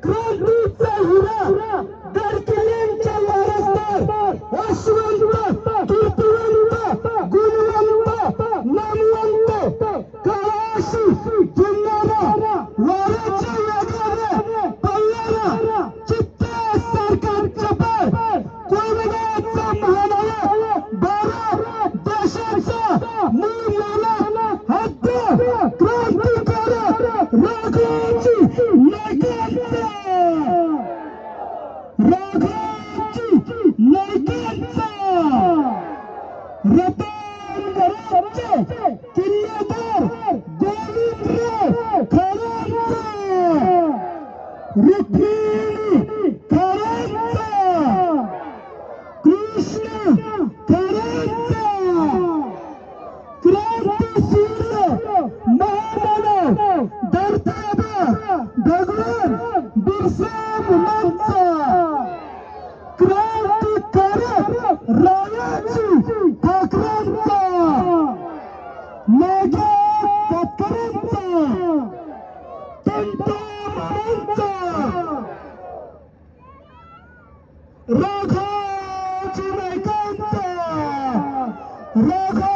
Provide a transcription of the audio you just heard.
क्रांतीचा हिरा गडकिल्ल्यांच्या वारसदार यशवंत कीर्तिवंत गुणवंत नामवंत काळाशी झुंजणारा वाऱ्याच्या वेगाने पळणारा चित्त्यासारखा चपळ कोयनाचा महानायक 12 देशाचा मूळला हत्या क्रांतिकारक राघोजी नाईकांचा रतनगडाचे किल्लेदार गोविंदराव खरांचा रुक्मिणी खरांचा कृष्ण खरांचा क्रांतीसूर्य महामानव धरतीआबा भगवान बिरसा मुंडांचा क्रांतिकारक रायाजी ठाकरेंचा नागा कातकरांचा तंटामारांचा राघोजी नाईकांचा राघो